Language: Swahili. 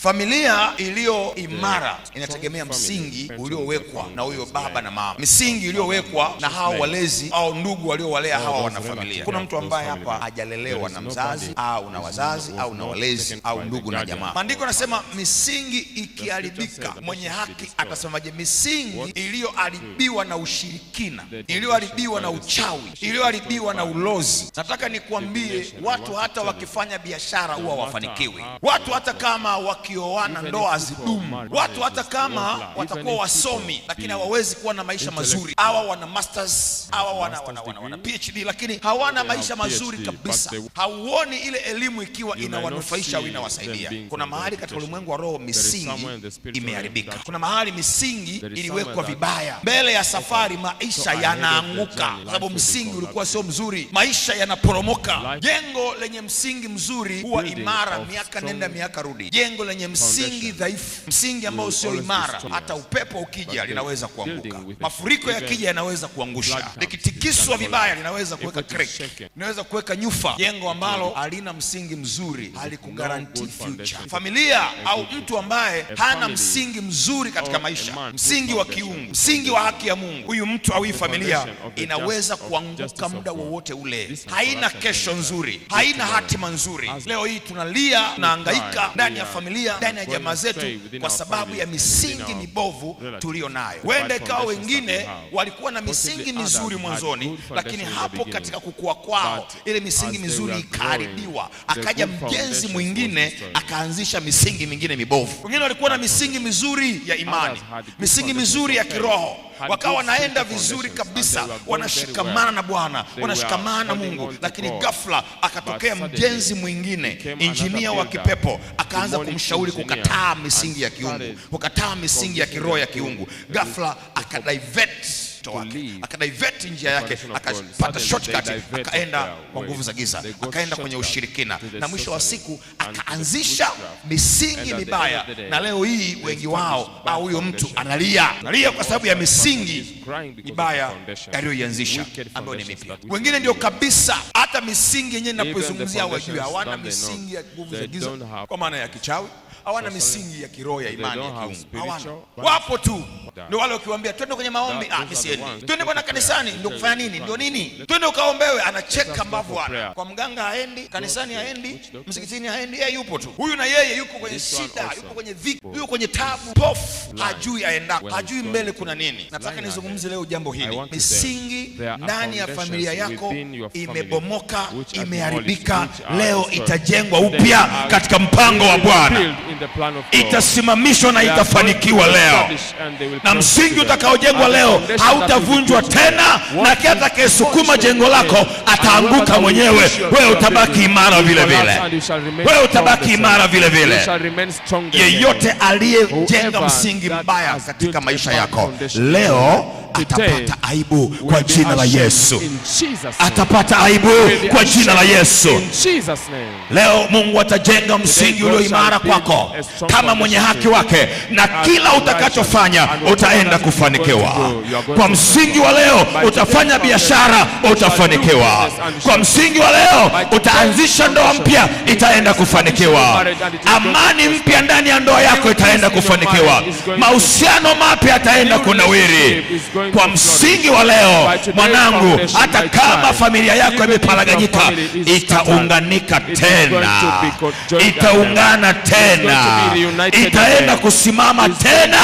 Familia iliyo imara inategemea msingi uliowekwa na huyo baba na mama, misingi iliyowekwa na hao walezi au ndugu waliowalea hawa wanafamilia. Kuna mtu ambaye hapa hajalelewa na mzazi au na wazazi au na walezi au ndugu na jamaa. Maandiko yanasema misingi ikiharibika, mwenye haki atasemaje? Misingi iliyoharibiwa na ushirikina, iliyoharibiwa na uchawi, iliyoharibiwa na ulozi. Nataka nikwambie, watu hata wakifanya biashara huwa wafanikiwi. Watu hata kama wakioana ndoa hazidumu. Watu hata kama watakuwa wasomi lakini hawawezi kuwa na maisha mazuri. Hawa wana masters, hawa wana PhD lakini hawana maisha mazuri kabisa. Hauoni ile elimu ikiwa inawanufaisha au inawasaidia. Kuna mahali katika ulimwengu wa roho misingi imeharibika. Kuna mahali misingi iliwekwa vibaya. Mbele ya safari maisha yanaanguka kwa sababu msingi ulikuwa sio mzuri. Maisha yanaporomoka. Jengo lenye msingi mzuri huwa imara miaka nenda miaka rudi. Jengo lenye msingi dhaifu, msingi ambao sio imara, hata upepo ukija linaweza kuanguka. Mafuriko yakija yanaweza kuangusha. Likitikiswa vibaya linaweza kuweka crack, linaweza kuweka nyufa. Jengo ambalo halina msingi mzuri halikugarantii future. Familia au mtu ambaye hana msingi mzuri katika maisha, msingi wa kiungu, msingi wa haki ya Mungu, huyu mtu au hii familia inaweza kuanguka muda wowote ule. Haina kesho nzuri, haina hatima nzuri. Leo hii tunalia, tunahangaika ndani ya familia, ndani ya jamaa zetu kwa sababu ya misingi mibovu tulio nayo. Wenda ikawa wengine walikuwa na misingi mizuri mwanzoni, lakini hapo katika kukua kwao ile misingi mizuri ikaharibiwa. Akaja mjenzi mwingine akaanzisha misingi mingine mibovu. Wengine walikuwa na misingi mizuri ya imani, misingi mizuri ya kiroho, wakawa wanaenda vizuri kabisa, wanashikamana na Bwana, wanashikamana na Mungu, lakini ghafla akatokea mjenzi mwingine, injinia wa kipepo, akaanza kumshauri kukataa misingi ya kiungu, kukataa misingi ya kiroho ya kiungu. Ghafla akadivert njia yake, akapata shortcut, akaenda kwa nguvu za giza, akaenda kwenye ushirikina, na mwisho wa siku akaanzisha misingi mibaya. Na leo hii wengi wao au huyo mtu analia kwa sababu ya misingi mibaya aliyoianzisha ambayo ni mipya. Wengine ndio kabisa hata misingi yenyewe ninapozungumzia wajue hawana misingi ya nguvu za giza kwa maana ya kichawi, hawana misingi ya kiroho ya imani ya kiungu. Hawana. Wapo tu ndio wale ukiwaambia twende kwenye maombi, nisiendi. Twende bwana kanisani, ndio kufanya nini? Ndio nini? Twende ukaombewe, anacheka mbavu ana. Kwa mganga haendi, kanisani haendi, msikitini haendi, yeye yupo tu. Huyu na yeye yuko kwenye shida, yuko kwenye dhiki, yuko kwenye tabu, pofu, hajui aendako, hajui mbele kuna nini. Nataka nizungumzie leo jambo hili. Misingi ndani ya familia yako imebomoka, imeharibika. Leo itajengwa upya katika mpango wa Bwana. Itasimamishwa na itafanikiwa leo. Na msingi utakaojengwa leo hautavunjwa tena, na atakayesukuma jengo lako ataanguka mwenyewe. Wewe utabaki imara vile vile. Wewe utabaki imara vile vile. Yeyote aliyejenga msingi mbaya katika maisha yako leo atapata aibu kwa jina la Yesu. Atapata aibu kwa jina la Yesu. Leo Mungu atajenga msingi ulio imara kwako kama mwenye haki wake, na kila utakachofanya utaenda kufanikiwa. Kwa msingi wa leo utafanya biashara, utafanikiwa. Kwa msingi wa leo utaanzisha ndoa mpya, itaenda kufanikiwa. Amani mpya ndani ya ndoa yako itaenda kufanikiwa. Mahusiano mapya yataenda kunawiri. Kwa msingi wa leo mwanangu, hata kama familia yako imeparaganyika, itaunganika tena, itaungana tena, itaenda kusimama tena.